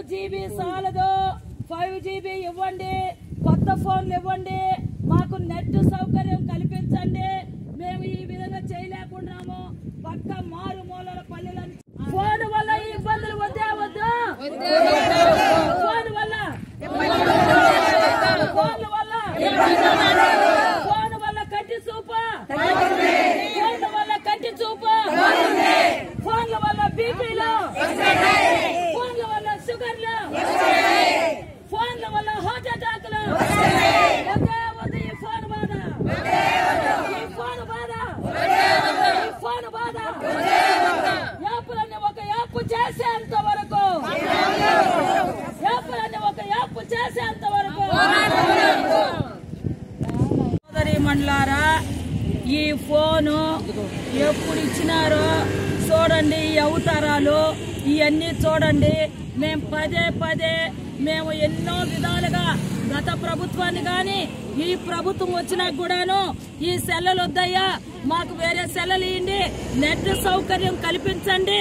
2GB చాలదు, 5GB ఇవ్వండి, కొత్త ఫోన్లు ఇవ్వండి, మాకు నెట్ సౌకర్యం కల్పించండి. మేము ఈ విధంగా చేయలేకున్నాము. పక్క మారుమూలల పల్లెలను ఫోన్ వల్ల ఇబ్బందులు వద్దే వద్దు, ఫోన్ వల్ల ఫోన్ వల్ల కంటి చూపు, ఫోన్ వల్ల కంటి చూపు, ఫోన్ల వల్ల బీపీలు, ఫోన్ల వల్ల షుగర్లు, ఫోన్ల వల్ల హార్ట్ అటాక్లు. ఈ ఫోన్ బాధ, ఈ ఫోన్ బాధ, ఈ ఫోన్ బాధ. యాప్లన్నీ ఒక యాప్ చేసేంత వరకు, యాప్లన్నీ ఒక యాప్ చేసేంత వరకు సోదరి మండలారా, ఈ ఫోను ఎప్పుడు ఇచ్చినారో చూడండి. ఈ అవతారాలు ఇవన్నీ చూడండి. మేము పదే మేము ఎన్నో విధాలుగా గత ప్రభుత్వాన్ని గాని ఈ ప్రభుత్వం వచ్చినా కూడాను ఈ సెల్లలు వద్దయ్యా, మాకు వేరే సెల్లలు ఇవ్వండి, నెట్ సౌకర్యం కల్పించండి,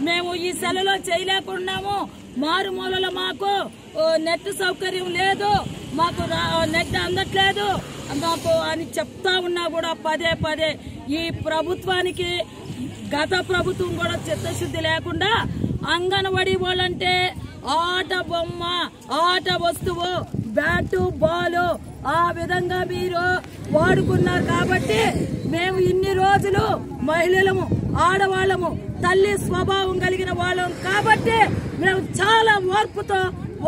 మేము ఈ సెల్లలో చేయలేకున్నాము, మారుమూలలో మాకు నెట్ సౌకర్యం లేదు, మాకు నెట్ అందట్లేదు మాకు అని చెప్తా ఉన్నా కూడా పదే ఈ ప్రభుత్వానికి గత ప్రభుత్వం కూడా చిత్తశుద్ధి లేకుండా అంగన్వాడీ వాళ్ళంటే ఆట బొమ్మ, ఆట వస్తువు, బ్యాటు బాలు ఆ విధంగా మీరు వాడుకున్నారు. కాబట్టి మేము ఇన్ని రోజులు మహిళలము, ఆడవాళ్ళము, తల్లి స్వభావం కలిగిన వాళ్ళం కాబట్టి మేము చాలా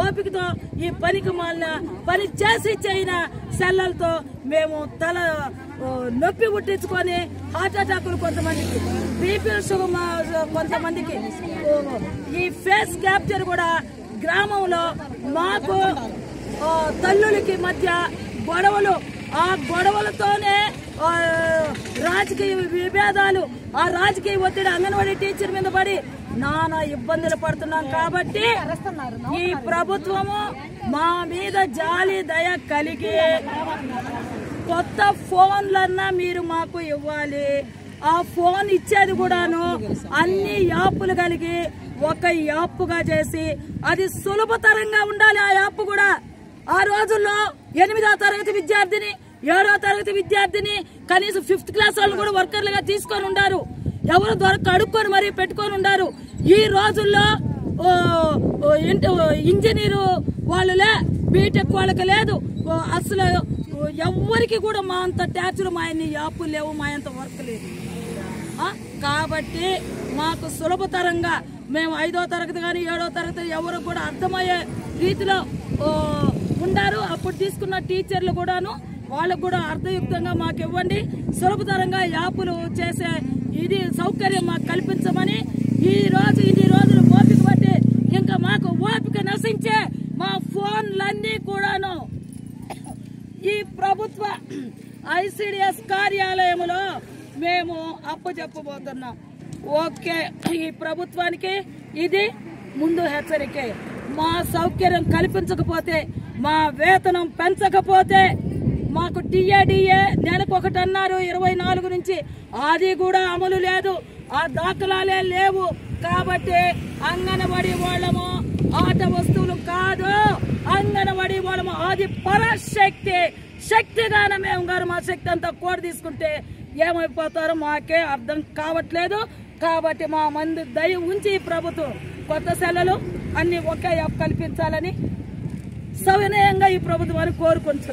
ఓపికతో ఈ పనికి మాలిన పని చేసి చేయన సెల్లలతో మేము తల నొప్పి పుట్టించుకొని హార్ట్ అటాకులు కొంతమందికి, బీపీ షుగర్ కొంతమందికి, ఈ ఫేస్ క్యాప్చర్ కూడా గ్రామంలో మాకు తల్లులకి మధ్య గొడవలు, ఆ గొడవలతోనే రాజకీయ విభేదాలు, ఆ రాజకీయ ఒత్తిడి అంగన్వాడీ టీచర్ మీద పడి నానా ఇబ్బందులు పడుతున్నాం. కాబట్టి ఈ ప్రభుత్వము మా మీద జాలి దయ కలిగి కొత్త ఫోన్లన్నా మీరు మాకు ఇవ్వాలి. ఆ ఫోన్ ఇచ్చేది కూడాను అన్ని యాప్లు కలిగి ఒక యాప్గా చేసి అది సులభతరంగా ఉండాలి. ఆ యాప్ కూడా ఆ రోజుల్లో 8వ తరగతి విద్యార్థిని, 7వ తరగతి విద్యార్థిని, కనీసం 5th క్లాస్ వాళ్ళు కూడా వర్కర్లుగా తీసుకొని ఉండారు. ఎవరు అడుక్కొని మరీ పెట్టుకొని ఉండారు. ఈ రోజుల్లో ఇంజనీరు వాళ్ళలే, బీటెక్ వాళ్ళకి లేదు. అసలు ఎవరికి కూడా మా అంత ట్యాచ్లు, మా అన్ని యాప్లు లేవు, మా అంత వర్క్ లేదు. కాబట్టి మాకు సులభతరంగా మేము 5వ తరగతి కానీ 7వ తరగతి ఎవరు కూడా అర్థమయ్యే రీతిలో ఉండారు. అప్పుడు తీసుకున్న టీచర్లు కూడాను వాళ్ళకు కూడా అర్థయుక్తంగా మాకు ఇవ్వండి, సులభతరంగా యాప్లు చేసే ఇది సౌకర్యం మాకు కల్పించమని ఇన్ని రోజులు ఓపిక పట్టి ఇంకా మాకు ఓపిక నశించే మా ఫోన్లన్నీ కూడాను ఈ ప్రభుత్వ ఐసిడిఎస్ కార్యాలయంలో మేము అప్పచెప్పబోతున్నాం. ఓకే, ఈ ప్రభుత్వానికి ఇది ముందు హెచ్చరికే. మా సౌకర్యం కల్పించకపోతే, మా వేతనం పెంచకపోతే, మాకు టీఏడిఏ నెలకు 1 అన్నారు 24 నుంచి, అది కూడా అమలు లేదు, ఆ దాఖలాలే లేవు. కాబట్టి అంగన్వాడీ వాళ్ళము ఆట వస్తువులు కాదు, అంగన్వాడీ వాళ్ళము అది పరశక్తి, శక్తిగానే మేము గారు మా శక్తి అంతా కోడి తీసుకుంటే ఏమైపోతారో మాకే అర్థం కావట్లేదు. కాబట్టి మా మంది దయ ఉంచి ప్రభుత్వం కొత్త సెలవులు అన్ని ఒకే యాప్ కల్పించాలని సవినయంగా ఈ ప్రభుత్వాన్ని కోరుకుంటున్నాం.